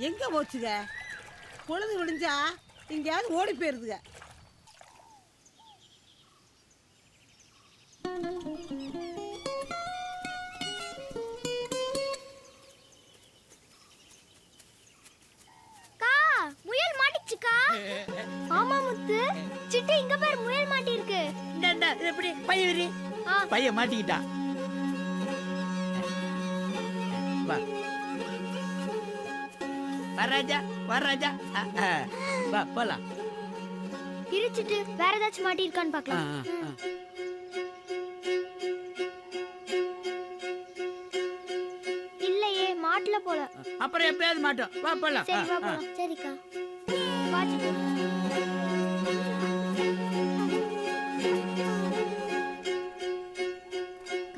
எங்க போச்சுங்க? பொழுது விடிஞ்சா எங்கேயாவது ஓடி போயிருதுங்க. முயல் மாட்டிச்சுக்கா. ஆமா முத்து, சிட்டு இங்க பாரு, முயல் மாட்டி இருக்கு. இந்தா எப்படி பையவிரி பைய மாட்டிக்கிட்டா. வா வராஜா வராஜா, வா போலாம். இருச்சிட்டு வேற ஏதாச்சும் மாட்டி இருக்கான்னு பார்க்கலாம். இல்லையே, மாட்டல போல. அப்புறம் எப்பயாவது மாட்டோம். வா போலாம். சரி வா போலாம். சரிக்கா வாச்சிட்டு.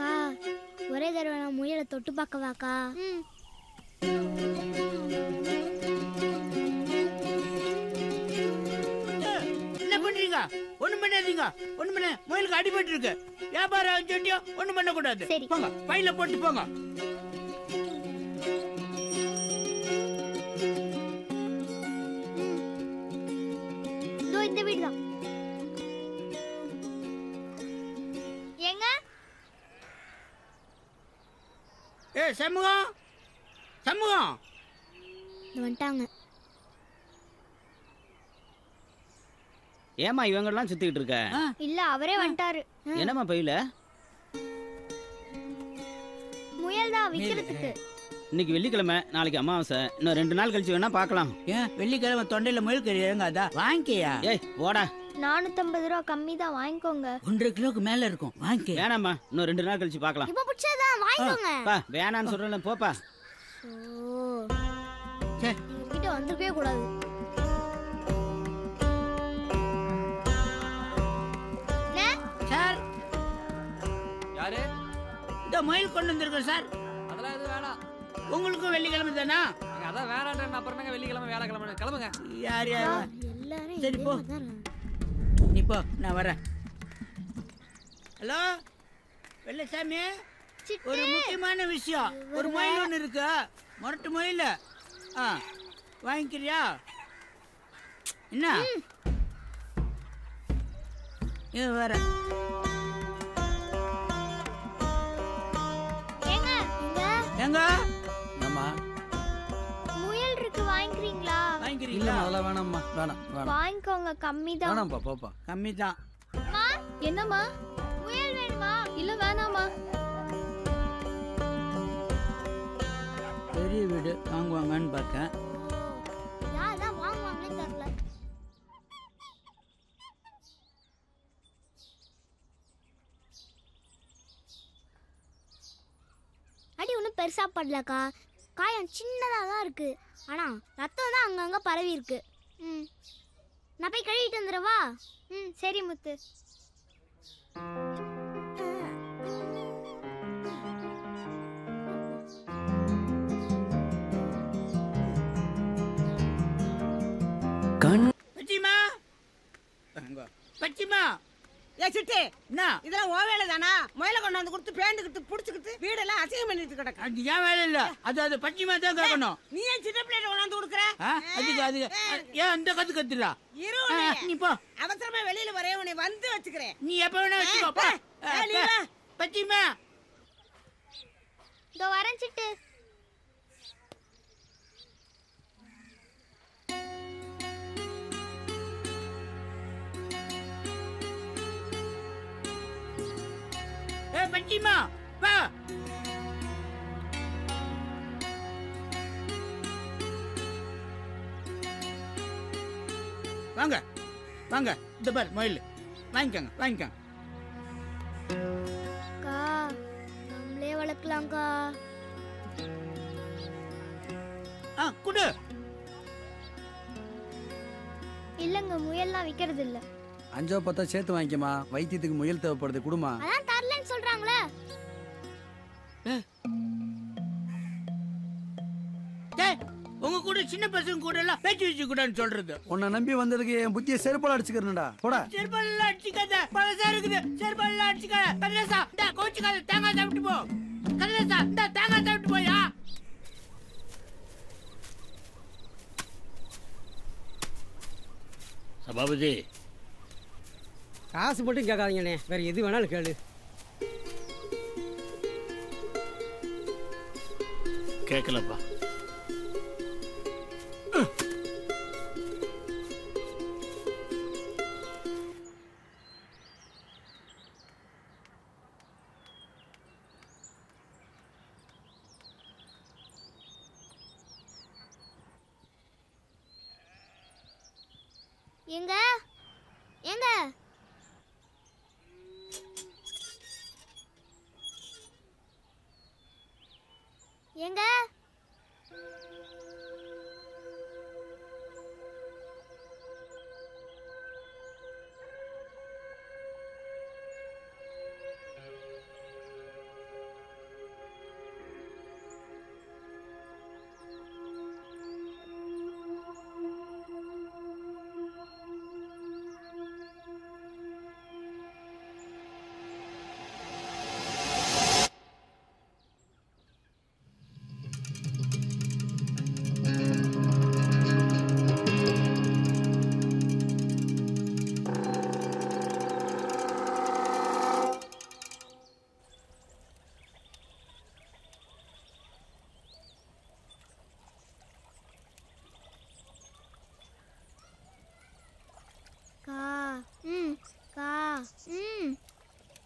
கா ஒரே தடவை நான் முயலை தொட்டு பார்க்கவாக்கா? என்ன பண்றீங்க? ஒண்ணு பண்ணாதீங்க. ஒண்ணு பண்ண முயலுக்கு அடிபட்டு இருக்கு. வியாபாரம் சொல்லியோ ஒண்ணு பண்ண கூடாது. போங்க, பையில போட்டு போங்க. இந்த வீடுதான். ஏங்க சண்முகம், சண்முகம் வந்துட்டாங்க. ஏமா இவங்கெல்லாம் சுத்திக்கிட்டு இருக்க? இல்ல, அவரே வந்துட்டாரு. என்னம்மா பையில? முயல் தான் விக்கிறதுக்கு. இன்னைக்கு வெள்ளிக்கிழமை, நாளைக்கு அமாவாசை, இன்னும் 2 நாள் கழிச்சு வேணா பார்க்கலாம். ஏன் வெள்ளிக்கிழமை தொண்டையில முயல் கறி இறங்காதா? வாங்கிக்கையா? ஏய் போடா. 450 ரூபா கம்மி தான், வாங்கிக்கோங்க. 1.5 கிலோக்கு மேல இருக்கும், வாங்கிக்க. வேணாம்மா, இன்னும் 2 நாள் கழிச்சு பார்க்கலாம். இப்ப பிடிச்சதா வாங்கிக்கோங்க. பா வேணான்னு சொல்றேன்ல, போப்பா. கிட்ட வந்துருக்கவே கூடாது. சார், யாரு? இந்த முயல் கொண்டு வந்திருக்கோம் சார். அதெல்லாம் எதுவும் வேணாம். உங்களுக்கும் வெள்ளிக்கிழமை தானா? அதான் வேணான்றேன். அப்புறமேங்க வெள்ளிக்கிழமை வேலைக்கிழமை கிளம்புங்க. யார் யார்? எல்லாரும் சரி போ, நீ போ, நான் வரேன். ஹலோ வெள்ளசாமி, ஒரு முக்கியமான விஷயம். ஒரு முயல் ஒன்று இருக்கு, முரட்டு முயல். வாங்கிக்கிறியா? என்ன வர? எங்க முயல் இருக்கு, வாங்கிக்கிறீங்களா? வாங்கிக்கிறீங்களா? அதெல்லாம் வேணாம்மா, வேணாம் வேணாம். வாங்கிக்கோங்க, கம்மி தான். வேணாம்ப்பா, போப்பா. கம்மி தான். என்னம்மா, முயல் வேணுமா? இல்ல வேணாமா. பெரிய வீடு வாங்குவாங்கன்னு பார்த்தேன். யாரதான் வாங்குவாங்களே தெரியல. அடி ஒன்றும் பெருசா படலக்கா, காயம் சின்னதாக தான் இருக்கு. ஆனா ரத்தம் தான் அங்கங்க பரவி இருக்கு. நான் போய் கழுவிட்டு வந்துடுவா? சரி முத்து. பச்சிமா, பச்சிமா. ஏ சிட்டு, என்ன இதெல்லாம் ஓ வேலை தானா? முயலை கொண்டு வந்து கொடுத்து பேண்டுக்கிட்டு புடிச்சுக்கிட்டு வீடெல்லாம் அசிங்கம் பண்ணிட்டு கிடக்கு. அது ஏன் வேலை இல்ல, அது பச்சிமா தான் கேட்கணும். நீ ஏன் சின்ன பிள்ளைகிட்ட கொண்டாந்து கொடுக்குற? அதுக்கு ஏன் அந்த கத்து கத்துறா? நீ போ, அவசரமா வெளியில வரைய உன்னை வந்து வச்சுக்கிறேன். நீ எப்ப வேணா வச்சுக்கோ. பச்சிமா இதோ வரேன் சிட்டு. பச்சிமா வா. வாங்க வாங்க, இந்த பாரு முயல், வாங்கிக்கோங்க வாங்கிக்கோங்க. அக்கா, நம்மளே வளர்க்கலாம்க்கா. குடு. இல்லங்க, முயல்லாம் விக்கிறது இல்ல. 5-10 சேர்த்து வாங்கிக்கமா, வைத்தியத்துக்கு முயல் தேவைப்படுது, குடுமா. அதான் தரலன்னு சொல்றாங்களே. உங்க கூட சின்ன பசங்க கூட எல்லாம் பேச்சு வச்சு கூடாதுன்னு சொல்றது. உன்னை நம்பி வந்ததுக்கு என் புத்திய செருப்பால அடிச்சுக்கிறேன்டா. போடா. செருப்பால அடிச்சுக்காத, பழசா இருக்குது. செருப்பால அடிச்சுக்காத. கதிரேசா, இந்த கோச்சுக்காத, தேங்காய் சாப்பிட்டு போ. கதிரேசா, இந்த தேங்காய் சாப்பிட்டு போயா. சபாபதி, காசு மட்டும் கேட்காதீங்கண்ணே, வேற எது வேணாலும் கேளு. கேட்கலப்பா. எங்க எங்க எங்க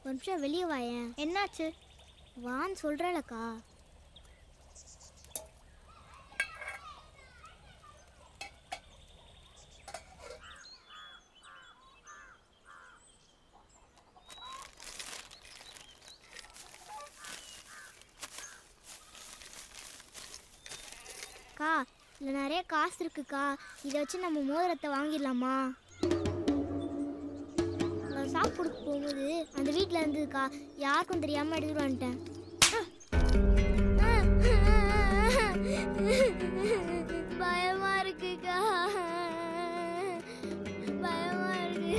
ஒரு நிமிஷம் வெளியே வாயேன். என்னாச்சு? வான்னு சொல்கிறேன்லக்கா. அக்கா, இதில் நிறைய காசு இருக்குக்கா. இதை வச்சு நம்ம மோதிரத்தை வாங்கிடலாமா? சாப்பிட்டு கொடுக்க போகும்போது அந்த வீட்டில் இருந்ததுக்கா, யாருக்கும் தெரியாமல் எடுத்துட்டு வந்துட்டேன். பயமா இருக்குக்கா, பயமா இருக்கு.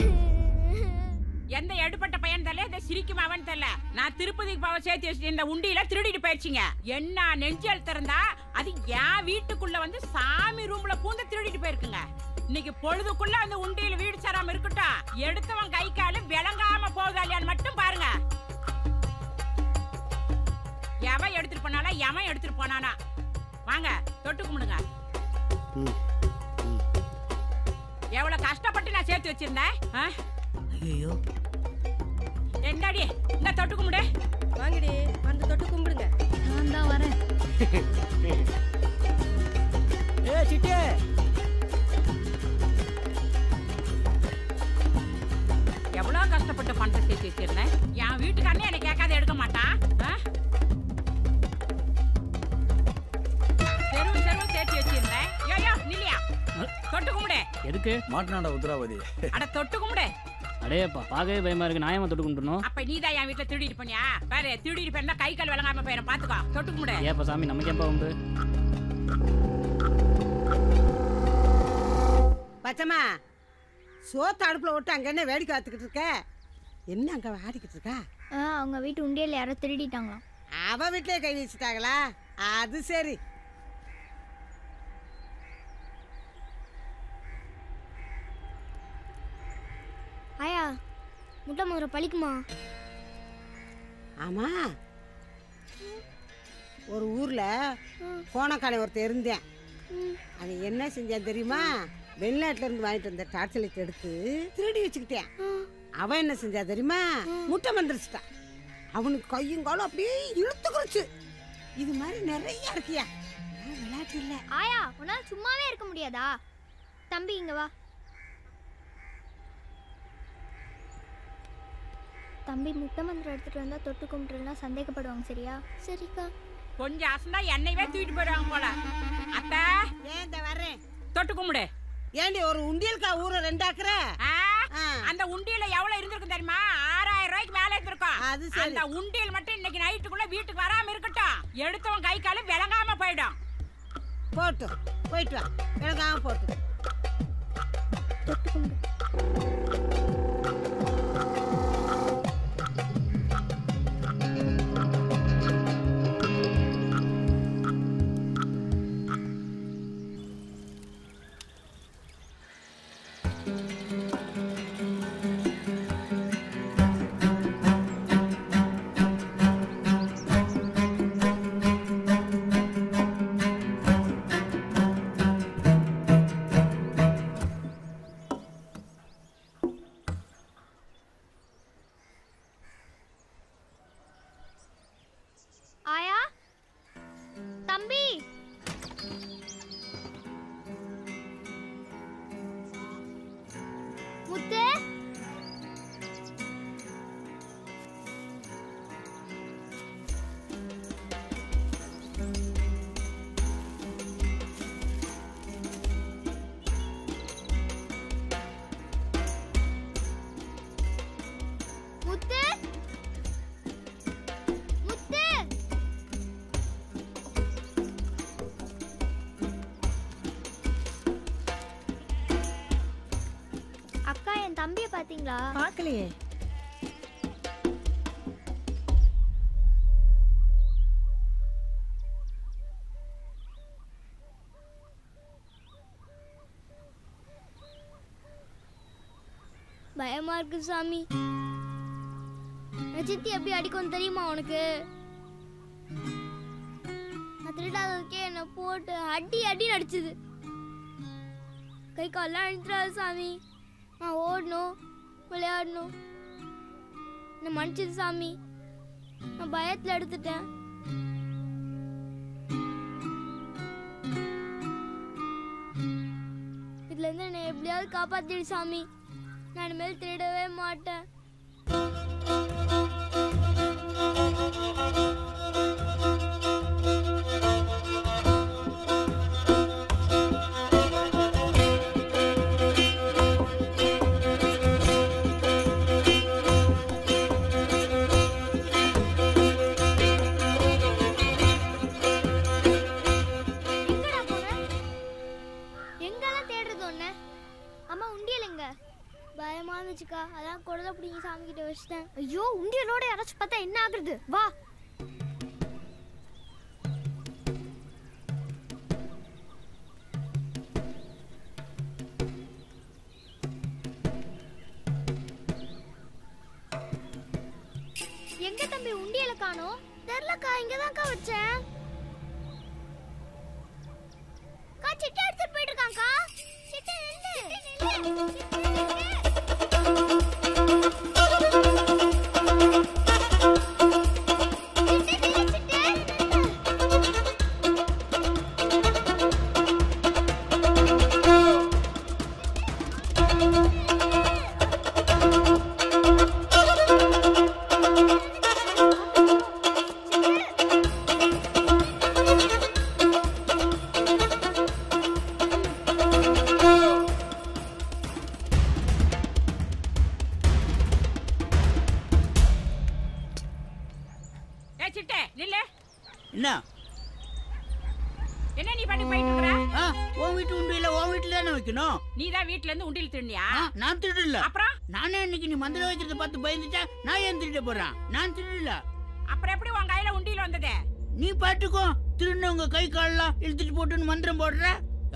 எந்த எடுப்பட்ட பையன் தெரியல, இதை சிரிக்கும் அவன் தெரியல. நான் திருப்பதிக்கு பாவ சேர்த்து வச்சு இந்த உண்டியில திருடிட்டு போயிடுச்சிங்க. என்ன நெஞ்சல் திறந்தா அது என் வீட்டுக்குள்ள வந்து சாமி ரூம்ல பூந்து திருடிட்டு போயிருக்குங்க. இன்னைக்கு பொழுதுக்குள்ள அந்த உண்டியில வீடு சேராம இருக்கட்டும், எடுத்தவன் கை காலு விளங்காம போகுதா இல்லையான்னு மட்டும் பாருங்க. எவன் எடுத்துட்டு போனானா, எவன் எடுத்துட்டு போனானா? வாங்க தொட்டு கும்பிடுங்க. எவ்வளவு கஷ்டப்பட்டு நான் சேர்த்து வச்சிருந்தேன். ஐயோ, என்னடி இந்த தொட்டு கும்பிடு. வாங்கடி வந்து தொட்டு கும்பிடுங்க. நான் தான் வரேன். ஏ சிட்டே, எவ்வளவு கஷ்டப்பட்டு பணத்தை சேர்த்து வச்சிருந்தேன். என் வீட்டுக்காரனே என்னை கேட்காத எடுக்க மாட்டான். செருவு செருவு சேர்த்து வச்சிருந்தேன். யோ நில்லியா, தொட்டு கும்பிடு. எதுக்கு? மாட்டினாடா உத்தராவதி. அட தொட்டு கும்பிடு. அடேப்பா, பார்க்கவே பயமா இருக்கு. நான் ஏமா தொட்டு கும்பிடணும்? அப்ப நீதான் என் வீட்டுல திருடிட்டு போனியா? பாரு, திருடிட்டு போயிருந்தா கை கால் விளங்காம போயிடும். பாத்துக்கோ, தொட்டு கும்பிடு. ஏப்பா சாமி, நமக்கு எப்ப உண்டு? பச்சம்மா, சோத்து அடுப்புல விட்டு அங்க என்ன வேடிக்கை பார்த்துக்கிட்டு இருக்க? என்ன அங்க ஆடிக்கிட்டு இருக்கா? அவங்க வீட்டு உண்டியல் யாரோ திருடிட்டாங்களாம். அவ வீட்லயே கை வச்சுட்டாங்களா? அது சரி. ஆயா, முட்டை மோதிரம் பழிக்குமா? ஆமா, ஒரு ஊர்ல கோணக்கானை ஒருத்தர் இருந்தேன். அவன் என்ன செஞ்சான் தெரியுமா? வெளிநாட்டுல இருந்து வாங்கிட்டு வந்த டார்ச் லைட் எடுத்து திருடி வச்சுக்கிட்டேன். அவன் என்ன செஞ்சா தெரியுமா? முட்டை மந்திரிச்சிட்டான். அவனுக்கு கையும் காலும் அப்படியே இழுத்துக்குறச்சு. இது மாதிரி நிறைய இருக்கியா? விளையாட்டு இல்ல. ஆயா, உன்னால சும்மாவே இருக்க முடியாதா? தம்பி இங்க வா. தம்பி, முட்டை மந்திரம் எடுத்துட்டு வந்தா தொட்டு கும்பிட்டுனா சந்தேகப்படுவாங்க. சரியா? சரிக்கா. கொஞ்சம் அசந்தா என்னையவே தூக்கிட்டு போயிடுவாங்க போல. அத்த, ஏன் இந்த வர்றேன். தொட்டு கும்பிடு. ஏண்டி ஒரு உண்டியலுக்கா ஊரை ரெண்டாக்குற? அந்த உண்டியல எவ்வளவு இருந்திருக்கும் தெரியுமா? 6000 ரூபாய்க்கு மேல இருந்திருக்கும். அது சரி. அந்த உண்டியல் மட்டும் இன்னைக்கு நைட்டுக்குள்ள வீட்டுக்கு வராம இருக்கட்டும், எடுத்தவன் கை கால விளங்காம போயிடும். போட்டு போயிட்டு வா. விளங்காம போட்டு தொட்டு கும்பிடு. தம்பி. முத்து. முத்து. முத்து. அக்கா என் தம்பியை பாத்தீங்களா? பார்க்கலையே. பயமா இருக்கு சாமி. சித்தி எப்படி அடிக்கும் தெரியுமா உனக்கு? நான் திருடாததுக்கே என்ன போட்டு அடி அடி நடிச்சுது. கை கால்லாம் அழுத்துறாது சாமி. நான் ஓடணும், விளையாடணும். என்ன மன்னிச்சது சாமி. நான் பயத்துல எடுத்துட்டேன். இதுல இருந்து என்னை எப்படியாவது காப்பாத்திடு சாமி. நான் இனிமேல் திருடவே மாட்டேன். பயமா இருந்துச்சுக்கா, அதான் குடலை பிடிங்கி சாமி கிட்ட வச்சிட்டேன். ஐயோ, உண்டியலோட யாராச்சும் பார்த்தா என்ன ஆகுறது? வா. எங்க தம்பி உண்டியல காணோம்? தெரியலக்கா, இங்கதான்க்கா வச்சேன். கா சிட்டை எடுத்துட்டு போயிட்டு இருக்காங்கக்கா. சிட்டை நில்லு. என்ன நீ பாட்டு போயிட்டு இருக்கற? உன் வீட்டு உண்டியல உன் வீட்டுல தானே வைக்கணும். நீ தான் வீட்ல இருந்து உண்டியல் திருடியா? நான் திருடல. அப்புறம் நானே இன்னைக்கு நீ மந்திரம் வைக்கிறத பார்த்து பயந்துட்டா நான் ஏன் திருட போறேன்? நான் திருடல. அப்புறம் எப்படி உன் கையில உண்டியல் வந்தது? நீ பாட்டுக்கோ திருநவங்க கை காலெல்லாம் இழுத்துட்டு போட்டுன்னு மந்திரம் போடுற.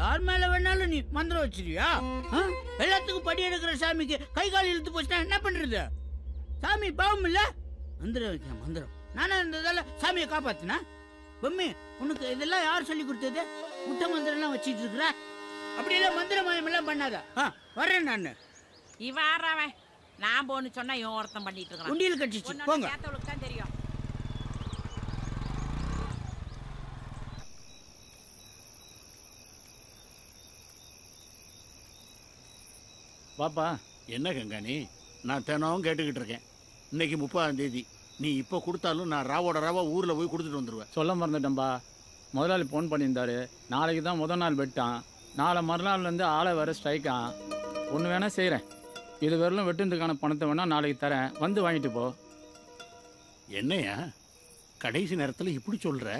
யார் மேல வேணாலும் நீ மந்திரம் வச்சிருவியா? எல்லாத்துக்கும் படி எடுக்கிற சாமிக்கு கை கால் இழுத்து போச்சுன்னா என்ன பண்றது? சாமி பாவம் இல்ல? மந்திரம் வைக்க மந்திரம் நானா இருந்ததால சாமியை காப்பாத்தினா? பொம்மி, உனக்கு இதெல்லாம் யார் சொல்லி கொடுத்தது? முட்ட மந்திரம் எல்லாம் வச்சிட்டு இருக்கிற. அப்படியெல்லாம் மந்திர மயம் எல்லாம் பண்ணாத. வர்றேன் நானு. இவன் ஆறாவன் நான் போன்னு சொன்னா இவன் ஒருத்தம் பண்ணிட்டு இருக்கான். உண்டியல் கட்டிச்சு போங்க. கேத்தவளுக்கு தான் தெரியும். பாப்பா என்ன கங்காணி, நான் தினமும் கேட்டுக்கிட்டு இருக்கேன். இன்னைக்கு 30ஆம் தேதி. நீ இப்போ கொடுத்தாலும் நான் ராவோட ராவா ஊரில் போய் கொடுத்துட்டு வந்துடுவேன். சொல்ல மறந்துட்டேன்பா. முதலாளி ஃபோன் பண்ணியிருந்தாரு. நாளைக்கு தான் முதல் நாள் வெட்டான். நாளை மறுநாள்லேருந்து ஆளை வேறு ஸ்ட்ரைக்கான். ஒன்று வேணால் செய்கிறேன். இது வரலும் வெட்டுறதுக்கான பணத்தை வேணால் நாளைக்கு தரேன், வந்து வாங்கிட்டு போ. என்னையா கடைசி நேரத்தில் இப்படி சொல்கிற?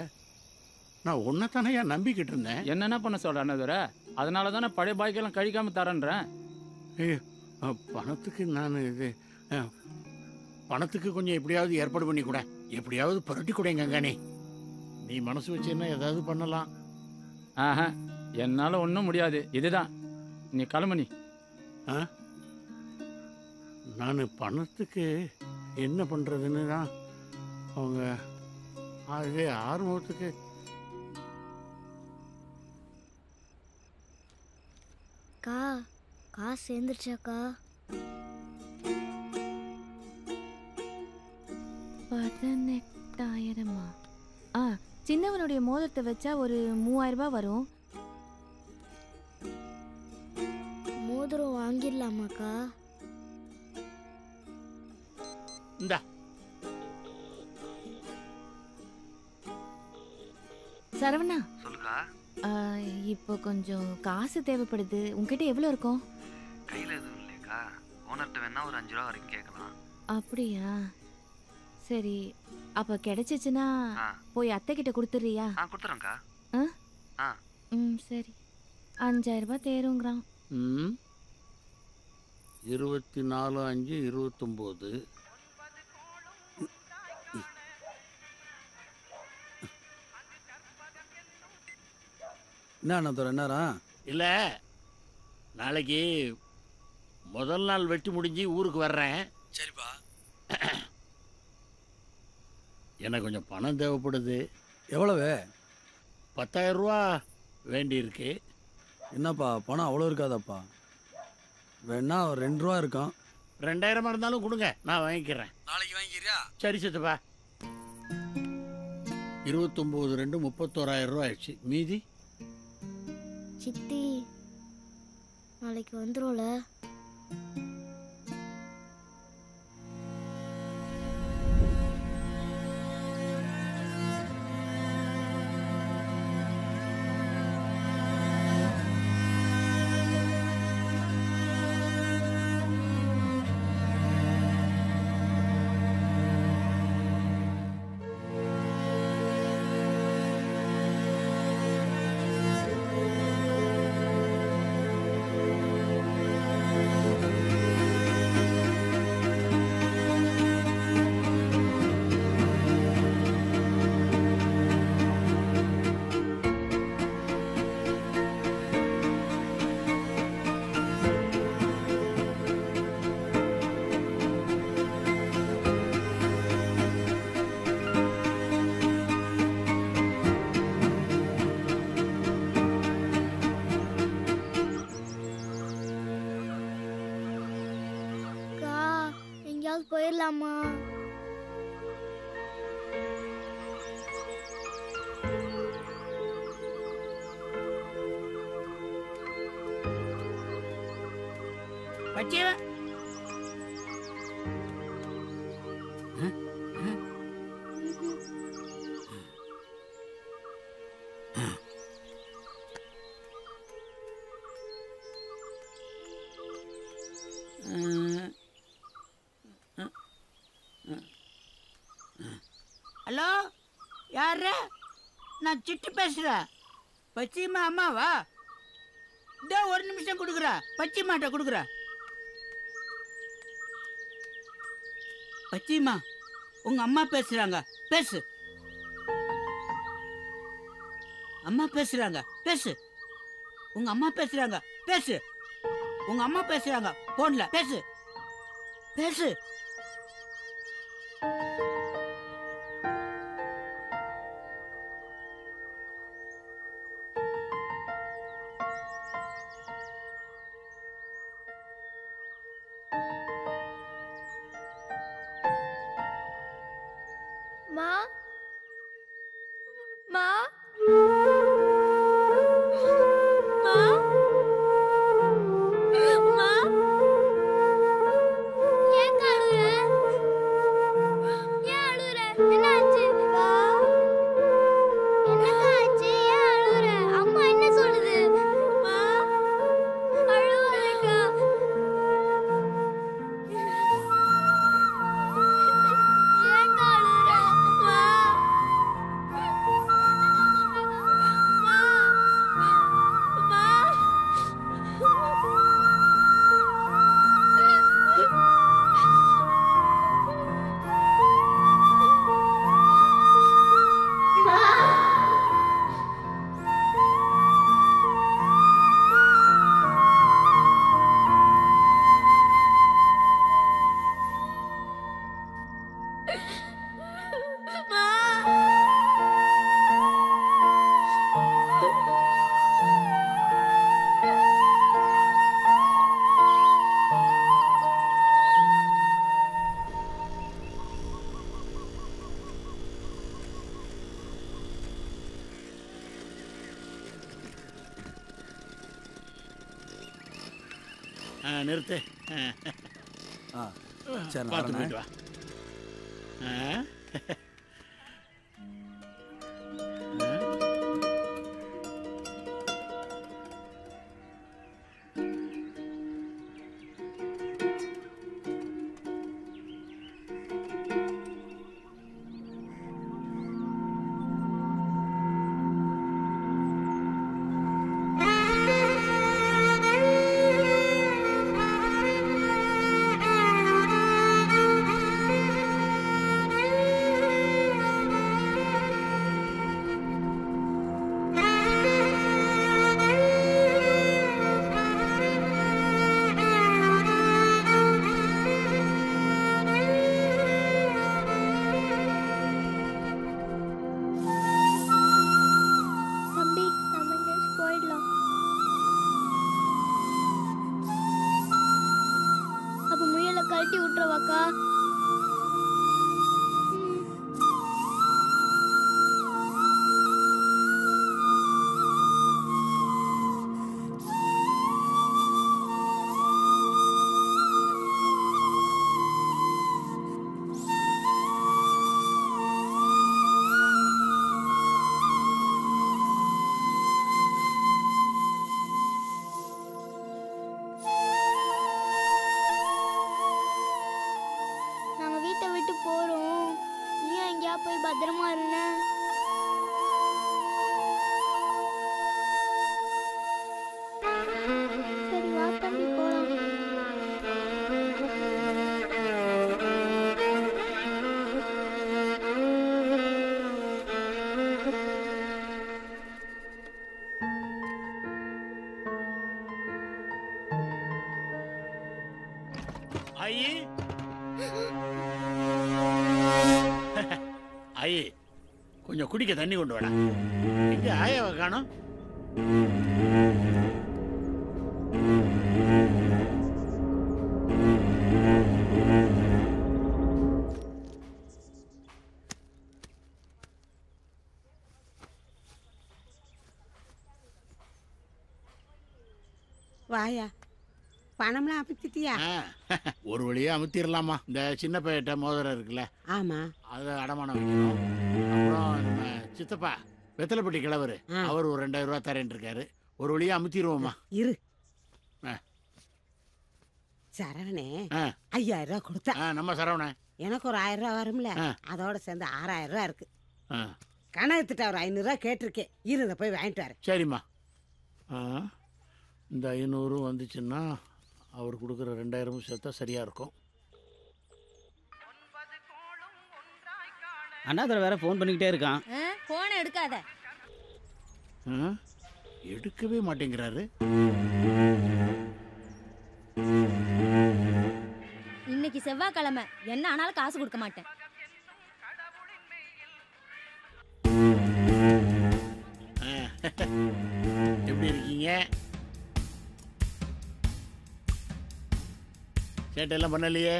நான் ஒன்றைத்தானையா நம்பிக்கிட்டு இருந்தேன். என்னென்ன பண்ண சொல்கிறேன் வேற? அதனால தானே பழைய பாய்க்கெல்லாம் கழிக்காமல் தரேன்றேன். பணத்துக்கு நான் இது பணத்துக்கு கொஞ்சம் எப்படியாவது ஏற்பாடு பண்ணி கூட, எப்படியாவது புரட்டி கூடங்க கங்காணி. நீ மனசு வச்சேன்னா ஏதாவது பண்ணலாம். ஆஹா, என்னால் ஒன்றும் முடியாது. இதுதான் நீ கிளம்பு. நீ நான் பணத்துக்கு என்ன பண்ணுறதுன்னு தான் அவங்க அது ஆர்வத்துக்கு. காசு சேர்ந்துருச்சாக்கா? 18,000. சின்னவனுடைய மோதிரத்தை வச்சா ஒரு 3000 ரூபாய் வரும். மோதிரம் வாங்கிடலாமாக்கா? இந்தா. சரவணா, சொல்லுக்கா. இப்போ கொஞ்சம் காசு தேவைப்படுது. உன்கிட்ட எவ்வளோ இருக்கும்? கையில் எதுவும் இல்லைக்கா. ஓனர்கிட்ட வேணா ஒரு 5 ரூபா வரைக்கும் கேட்கலாம். அப்படியா? சரி, அப்போ கிடைச்சிச்சுன்னா போய் அத்தை கிட்ட கொடுத்துட்றியா? கொடுத்துறேங்க்கா. சரி. 5000 ரூபாய் தேருங்கிறான். 24/5/29. என்ன தோற என்னரா? இல்லை, நாளைக்கு முதல் நாள் வெட்டி முடிஞ்சு ஊருக்கு வர்றேன். சரிப்பா. எனக்கு கொஞ்சம் பணம் தேவைப்படுது. எவ்வளவு? 10,000 ரூபா வேண்டியிருக்கு. என்னப்பா பணம் அவ்வளோ இருக்காதாப்பா? வேணா ஒரு 2 ரூபா இருக்கும். 2000 இருந்தாலும் கொடுங்க, நான் வாங்கிக்கிறேன். நாளைக்கு வாங்கிக்கிறியா? சரி சித்தப்பா. 29/2 31,000 ரூபா ஆயிடுச்சு. மீதி சித்தி நாளைக்கு வந்துரும்ல? போயிடலாமா? பச்சைவ ஹலோ, யாரு? நான் சிட்டு பேசுறேன். பச்சிமா அம்மாவா? இதோ ஒரு நிமிஷம் கொடுக்குறா. பச்சிமாட்ட கொடுக்குறா. பச்சிமா, உங்க அம்மா பேசுறாங்க, பேசு. அம்மா பேசுறாங்க, பேசு. உங்க அம்மா பேசுறாங்க, பேசு. உங்க அம்மா பேசுறாங்க, போன்ல பேசு, பேசு. மா மா மா மா ஏன் கழுற? நிறுத்து. சரி பார்த்து போயிட்டு வா. கழட்டி விட்டுருவாக்கா. போறோம், நீ எங்கயா போய் பத்திரமா இருன. சரி வா தம்பி போலாம். ஐயே ஐயே, கொஞ்சம் குடிக்க தண்ணி கொண்டு வாடா. எங்க ஆயாவை காணோம்? வாயா, பணம்லாம் அமுத்திட்டியா? ஒரு வழியா அமுத்திடலாமா. இந்த சின்ன பையிட்ட மோதிரம் இருக்குல்ல, ஆமா, அதை அடமானம் வைக்கணும். அப்புறம் நம்ம சித்தப்பா வெத்தலைப்பட்டி கிழவர், அவர் ஒரு 2000 ரூபா தரேன் இருக்காரு. ஒரு வழியா அமுத்திடுவோமா. இரு. சரவணே 5000 ரூபா கொடுத்தா. நம்ம சரவணன் எனக்கு ஒரு 1000 ரூபா வரும்ல, அதோட சேர்ந்து 6000 ரூபா இருக்கு. கணக்குத்திட்ட ஒரு 500 ரூபா கேட்டிருக்கேன். இருந்த போய் வாங்கிட்டு வரேன். சரிம்மா. இந்த 500 வந்துச்சுன்னா அவர் கொடுக்குற 2000 சேர்த்தா சரியா இருக்கும். அண்ணாதுரை வேற ஃபோன் பண்ணிக்கிட்டே இருக்கான். போனை எடுக்காத. எடுக்கவே மாட்டேங்கிறாரு. இன்னைக்கு செவ்வாய்க்கிழமை, என்ன ஆனாலும் காசு கொடுக்க மாட்டேன். எப்படி இருக்கீங்க? சேட்டெல்லாம் பண்ணலையே?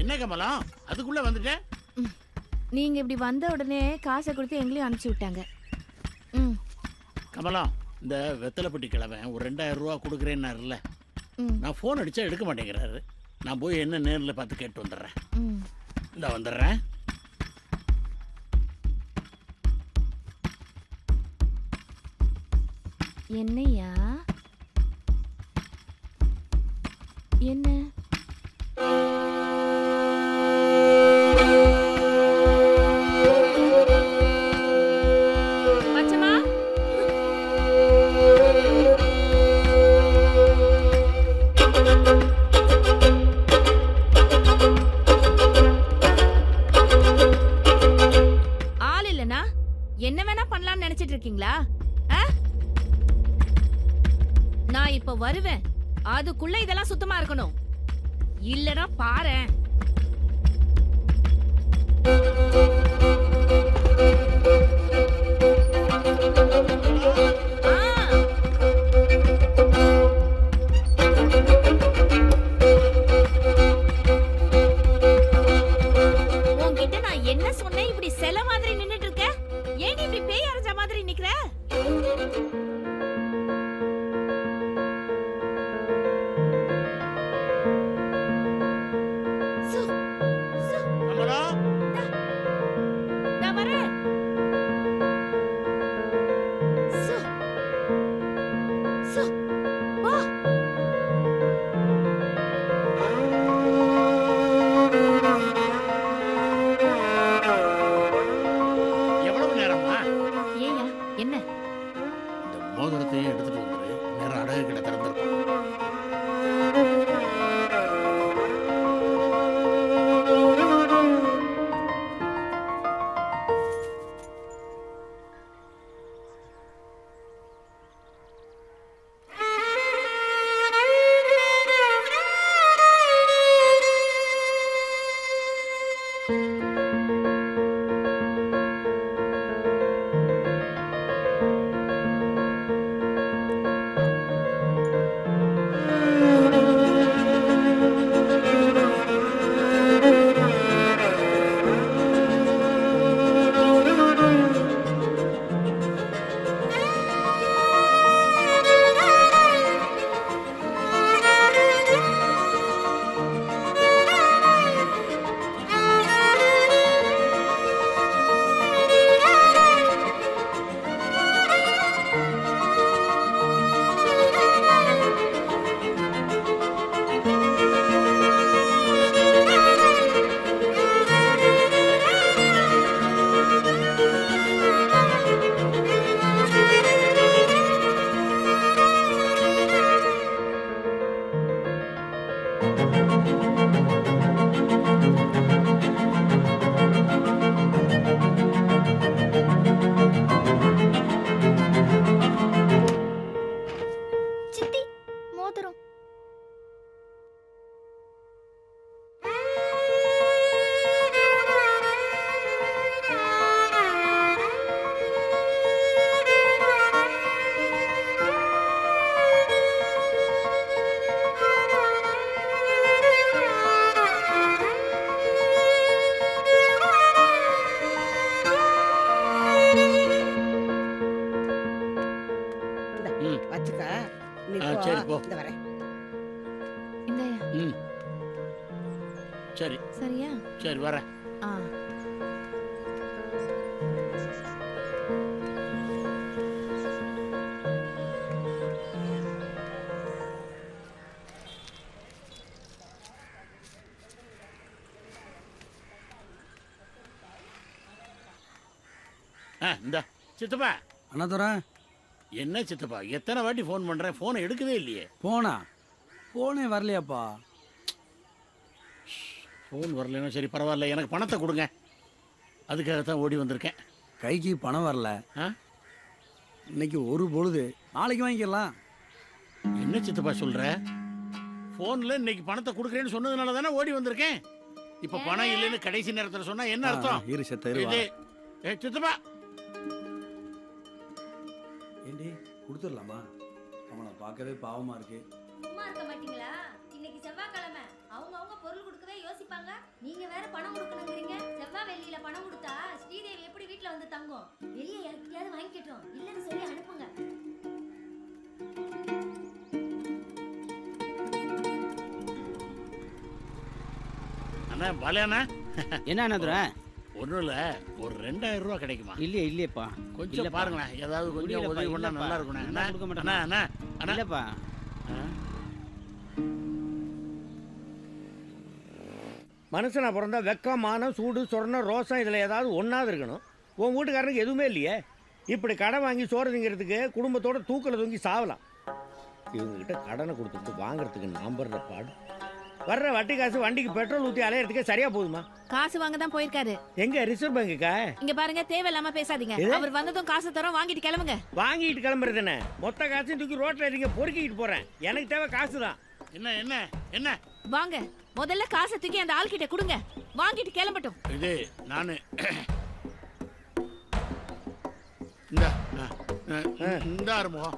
என்ன கமலம், அதுக்குள்ள வந்துட்டேன்? நீங்க இப்படி வந்த உடனே காசை கொடுத்து எங்களையும் அனுப்பிச்சு விட்டாங்க. கமலம், இந்த வெத்தலைப்பட்டி கிழவன் ஒரு 2000 ரூபா கொடுக்குறேன்னாருல, நான் ஃபோன் அடித்தா எடுக்க மாட்டேங்கிறாரு. நான் போய் என்ன நேரில் பார்த்து கேட்டு வந்துடுறேன். இந்த வந்துடுறேன். என்னையா? என்ன? என்ன வேணா பண்ணலாம்னு நினைச்சிட்டு இருக்கீங்களா? நான் இப்ப வருவேன், அதுக்குள்ள இதெல்லாம் சுத்தமா இருக்கணும். இல்லனா பாரேன். உன்கிட்ட நான் என்ன சொன்னேன்? இப்படி செல மாதிரி நின்னுட்டு இருக்க. ஏன் இப்படி பேய் அரைஞ்ச மாதிரி நிக்கிற? சரி போ. இந்த வரேன். இந்தாயா. சரி சரியா? சரி வரேன். இந்த சித்தப்பா. அண்ணா தரேன். என்ன சித்தப்பா எத்தனை வாட்டி ஃபோன் பண்றேன், ஃபோனை எடுக்கவே இல்லையே. ஃபோனே வரலையாப்பா. ஃபோன் வரலன்னா சரி பரவாயில்ல, எனக்கு பணத்தை கொடுங்க, அதுக்காகத்தான் ஓடி வந்திருக்கேன். கைக்கு பணம் வரல. இன்னைக்கு ஒரு பொழுது, நாளைக்கு வாங்கிக்கலாம். என்ன சித்தப்பா சொல்ற? ஃபோனில் இன்னைக்கு பணத்தை கொடுக்குறேன்னு சொன்னதுனால தானே ஓடி வந்திருக்கேன். இப்போ பணம் இல்லைன்னு கடைசி நேரத்தில் சொன்னா என்ன அர்த்தம்? இரு செத்த இரு. சித்தப்பா ஏண்டி கொடுத்துடலாமா? அவனை பார்க்கவே பாவமா இருக்கு. சும்மா இருக்க மாட்டீங்களா? இன்னைக்கு செவ்வாய்க்கிழமை, அவங்க பொருள் கொடுக்கவே யோசிப்பாங்க. நீங்க வேற பணம் கொடுக்கணுங்கிறீங்க. செவ்வாய் வெள்ளியில பணம் கொடுத்தா ஸ்ரீதேவி எப்படி வீட்டுல வந்து தங்கும்? வெளியே யாருக்கையாவது வாங்கிக்கட்டும், இல்லன்னு சொல்லி அனுப்புங்க. அண்ணா பாலையாண்ணா. என்ன அண்ணா? ஒன்றும் இல்லை, ஒரு 2000 ரூபா கிடைக்குமா? இல்லையேப்பா, கொஞ்சம் பாருங்களேன், ஏதாவது கொஞ்சம் உதவி பண்ணா நல்லா இருக்கும். கொடுக்க மாட்டேன். இல்லப்பா. மனுஷனா பிறந்தா வெக்கம், மானம், சூடு, சொர்ணம், ரோசம் இதில் ஏதாவது ஒன்றாவது இருக்கணும். உன் வீட்டுக்காரனுக்கு எதுவுமே இல்லையே. இப்படி கடை வாங்கி சோறு திங்கிறதுக்கு குடும்பத்தோட தூக்கில் தூங்கி சாவலாம். இவங்ககிட்ட கடனை கொடுத்துட்டு வாங்குறதுக்கு நாம் படுற பாடு. வர்ற வட்டி காசு வண்டிக்கு பெட்ரோல் ஊற்றி அலையறதுக்கே சரியா போகுதுமா? காசு வாங்க தான் போயிருக்காரு. எங்க? ரிசர்வ் பேங்குக்கா? இங்க பாருங்க, தேவையில்லாம பேசாதீங்க. அவர் வந்ததும் காசு தரோம், வாங்கிட்டு கிளம்புங்க. வாங்கிட்டு கிளம்புறது என்ன? மொத்த காசையும் தூக்கி ரோட்ல இருக்க பொறுக்கிட்டு போறேன். எனக்கு தேவை காசு தான். என்ன என்ன என்ன? வாங்க, முதல்ல காசை தூக்கி அந்த ஆள் கிட்ட கொடுங்க, வாங்கிட்டு கிளம்பட்டும். இது நானு இந்த ஆரம்பம்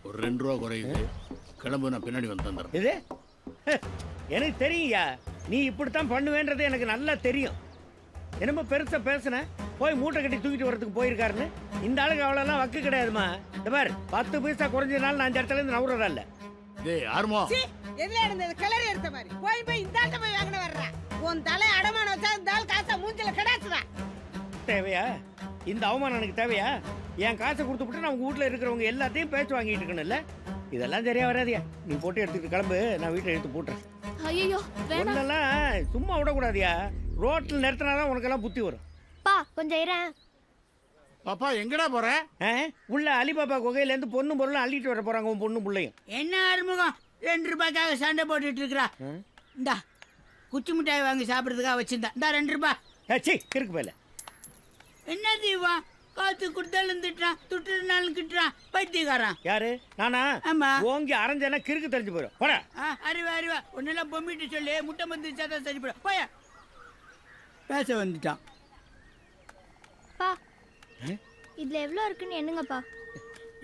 ஒரு 2 ரூபா குறையுது. கிளம்பு, நான் பின்னாடி வந்து தந்துடுறேன். இது எனக்கு தெரியுயா, நீ இப்படித்தான் பண்ணுவேன்றது எனக்கு நல்லா தெரியும். என்னமோ பெருசா பேசுன, போய் மூட்டை கட்டி தூக்கிட்டு வரதுக்கு போயிருக்காருன்னு. இந்த ஆளுக்கு அவ்வளோலாம் வக்கு கிடையாதுமா. இந்த மாதிரி 10 பைசா குறைஞ்சதுனால நான் இந்த இடத்துல இருந்து நவுறதா இல்லை. டேய் ஆர்மோ, எதுல இருந்தது கிளறி எடுத்த மாதிரி போய் இந்த ஆள்கிட்ட போய் வாங்கின வர்றேன். உன் தலை அடமானம் வச்சா இந்த ஆள் காசை மூஞ்சில கிடாச்சுதான். தேவையா இந்த அவமானம்? எனக்கு தேவையா? என் காசை கொடுத்துட்டு நான் உங்க வீட்டில் இருக்கிறவங்க எல்லாத்தையும் பேச்சு வாங்கிட்டு இருக்கணும்ல. இதெல்லாம் சரியா வராதியா. நீ போட்டு எடுத்துக்கிட்டு கிளம்பு, நான் வீட்டை எடுத்து போட்டுறேன். ஐயோ ஒன்னெல்லாம் சும்மா விடக்கூடாதியா. ரோட்டில் நிறுத்தினாதான் உனக்கெல்லாம் புத்தி வரும். பா கொஞ்சம் இரேன். பாப்பா எங்கடா போற? உள்ள அலிபாபா குகையிலேருந்து பொண்ணு பொருளும் அள்ளிட்டு வர போறாங்க உன் பொண்ணு பிள்ளையும். என்ன ஆறுமுகம் 2 ரூபாய்க்காக சண்டை போட்டுட்டு இருக்கிறா? இந்தா குச்சி மிட்டாய் வாங்கி சாப்பிட்றதுக்காக வச்சிருந்தா. இந்தா 2 ரூபாய். கிறுக்கு போயில. என்ன தீவா காத்து கொடுத்தாலும் திட்டுறான், துட்டுனாலும் கிட்டுறான், பைத்தியக்காரன். யாரு? நானா? ஆமா. ஓங்கி அரைஞ்சேன்னா கிறுக்கு தெரிஞ்சு போயிடும். போடா. அறிவா ஒன்னெல்லாம் பொம்மிட்டு சொல்லி முட்டை வந்து தான் சரி போயிடும். போய பேச வந்துட்டான். பா இதுல எவ்வளவு இருக்குன்னு என்னங்கப்பா?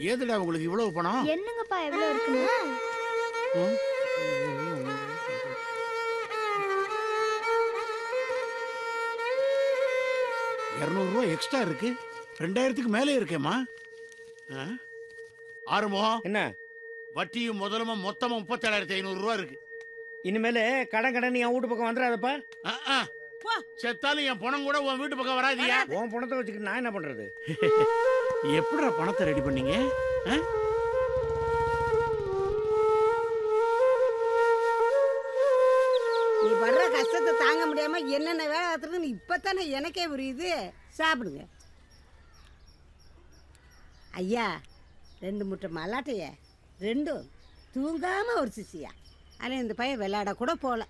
ஏதுடா உங்களுக்கு இவ்வளவு பணம்? என்னங்கப்பா எவ்வளவு இருக்குன்னு? 200 ரூபாய் எக்ஸ்ட்ரா இருக்கு. 2000க்கு மேலே இருக்கேம்மா. ஆறுமோ என்ன? வட்டியும் முதலுமா மொத்தமா 37,500 ரூபாய் இருக்கு. இனிமேல கடன் என் வீட்டு பக்கம் வந்துடாதப்பா. செத்தாலும் என் பணம் கூட உன் வீட்டு பக்கம் வராதியா? உன் பணத்தை வச்சுக்கிட்டு நான் என்ன பண்றது? எப்படிடா பணத்தை ரெடி பண்ணீங்க? நீ வர்ற கஷ்டத்தை தாங்க முடியாம என்னென்ன வேலை பார்த்துருக்குன்னு இப்பத்தானே எனக்கே புரியுது. சாப்பிடுங்க ஐயா. 2 முட்டை மல்லாட்டைய 2 தூங்காம ஒரு சிசியா. ஆனால் இந்த பையன் விளையாட கூட போகல.